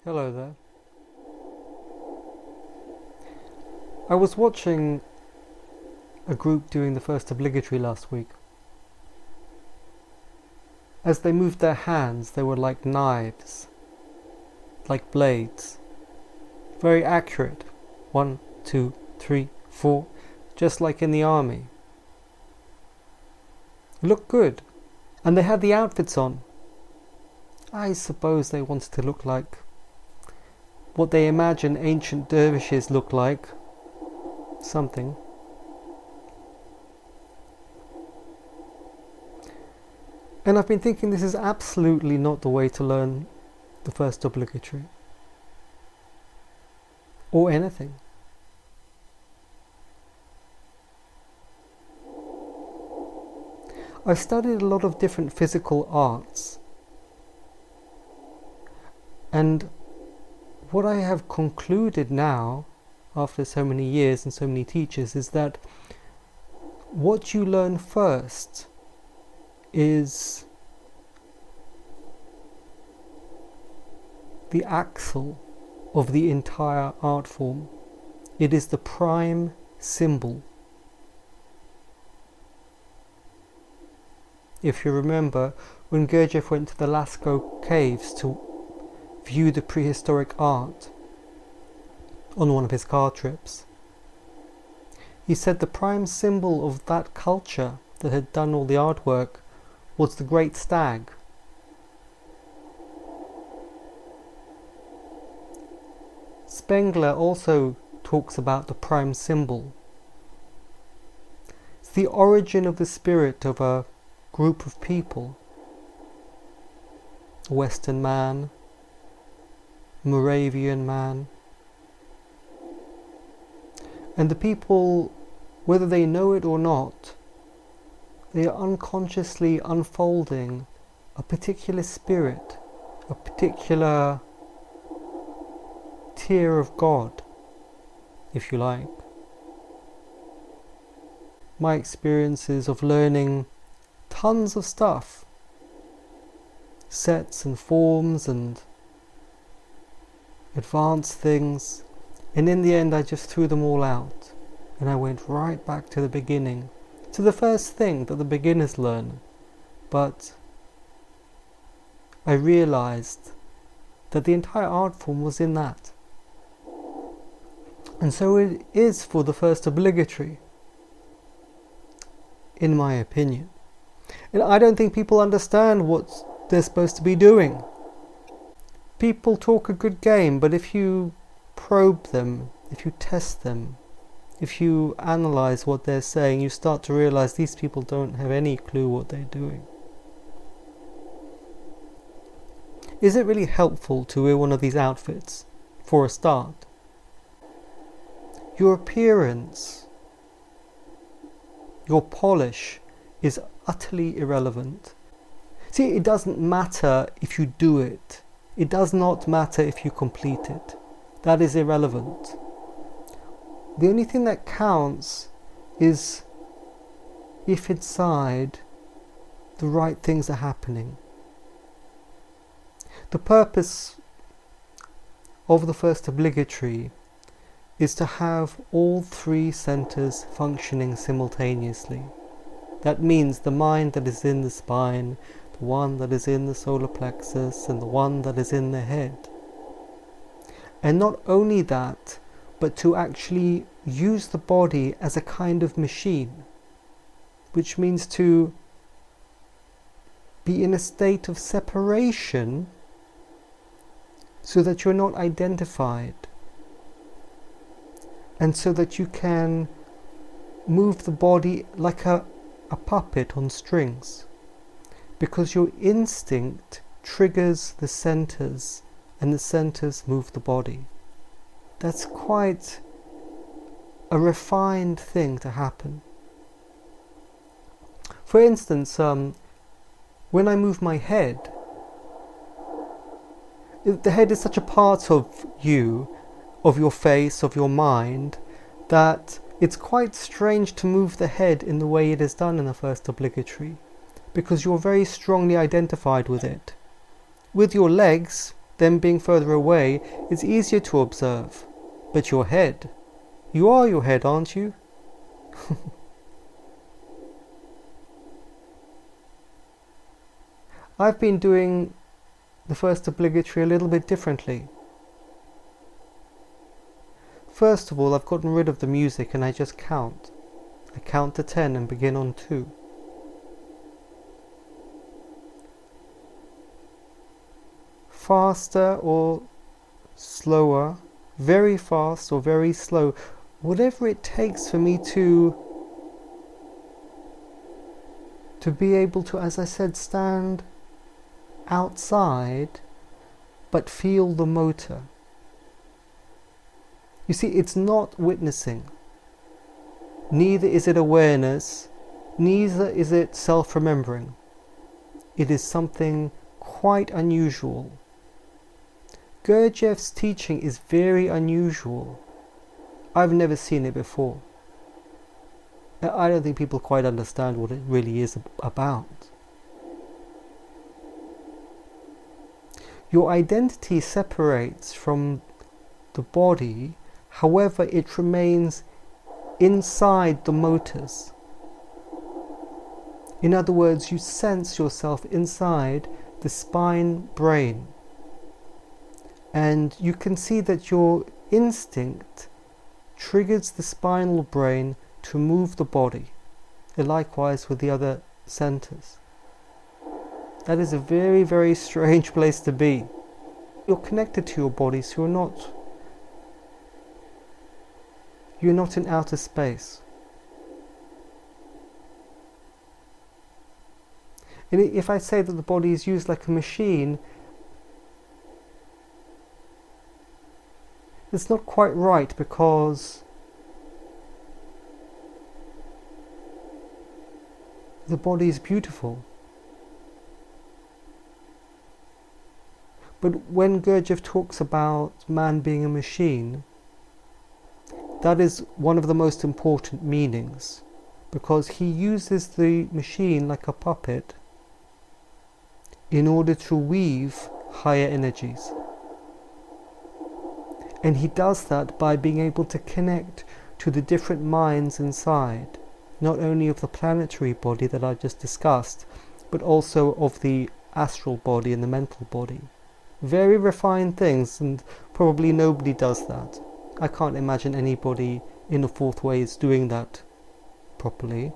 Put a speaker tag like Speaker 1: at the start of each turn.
Speaker 1: Hello there. I was watching a group doing the first obligatory last week. As they moved their hands, they were like knives, like blades. Very accurate. 1, 2, 3, 4, just like in the army. Looked good. And they had the outfits on. I suppose they wanted to look like what they imagine ancient dervishes look like. Something. And I've been thinking this is absolutely not the way to learn the first obligatory. Or anything. I've studied a lot of different physical arts. And what I have concluded now, after so many years and so many teachers, is that what you learn first is the axle of the entire art form. It is the prime symbol. If you remember, when Gurdjieff went to the Lascaux caves to view the prehistoric art on one of his car trips, he said the prime symbol of that culture that had done all the artwork was the great stag. Spengler also talks about the prime symbol. It's the origin of the spirit of a group of people. A Western man, Moravian man. And the people, whether they know it or not, they are unconsciously unfolding a particular spirit, a particular tier of God, if you like. My experiences of learning tons of stuff, sets and forms and advanced things, and in the end I just threw them all out and I went right back to the beginning, to the first thing that the beginners learn. But I realized that the entire art form was in that. And so it is for the first obligatory, in my opinion. And I don't think people understand what they're supposed to be doing. People talk a good game, but if you probe them, if you test them, if you analyze what they're saying, you start to realize these people don't have any clue what they're doing. Is it really helpful to wear one of these outfits, for a start? Your appearance, your polish is utterly irrelevant. See, it doesn't matter if you do it. It does not matter if you complete it. That is irrelevant. The only thing that counts is if inside the right things are happening. The purpose of the first obligatory is to have all three centers functioning simultaneously. That means the mind that is in the spine, the one that is in the solar plexus, and the one that is in the head. And not only that, but to actually use the body as a kind of machine, which means to be in a state of separation so that you're not identified, and so that you can move the body like a puppet on strings, because your instinct triggers the centers and the centers move the body. That's quite a refined thing to happen. For instance, when I move my head, the head is such a part of you, of your face, of your mind, that it's quite strange to move the head in the way it is done in the first obligatory, because you're very strongly identified with it. With your legs, them being further away is easier to observe. But your head, you are your head, aren't you? I've been doing the first obligatory a little bit differently. First of all, I've gotten rid of the music and I just count. I count to 10 and begin on 2. Faster or slower, very fast or very slow, whatever it takes for me to be able to, as I said, stand outside but feel the motor. You see, it's not witnessing. Neither is it awareness, neither is it self-remembering. It is something quite unusual. Gurdjieff's teaching is very unusual. I've never seen it before. I don't think people quite understand what it really is about. Your identity separates from the body, however it remains inside the motors. In other words, you sense yourself inside the spine brain. And you can see that your instinct triggers the spinal brain to move the body, and likewise with the other centers. That is a very, very strange place to be. You're connected to your body, so you're not in outer space. And if I say that the body is used like a machine, it's not quite right, because the body is beautiful. But when Gurdjieff talks about man being a machine, that is one of the most important meanings, because he uses the machine like a puppet in order to weave higher energies. And he does that by being able to connect to the different minds inside, not only of the planetary body that I just discussed, but also of the astral body and the mental body. Very refined things, and probably nobody does that. I can't imagine anybody in the fourth way is doing that properly.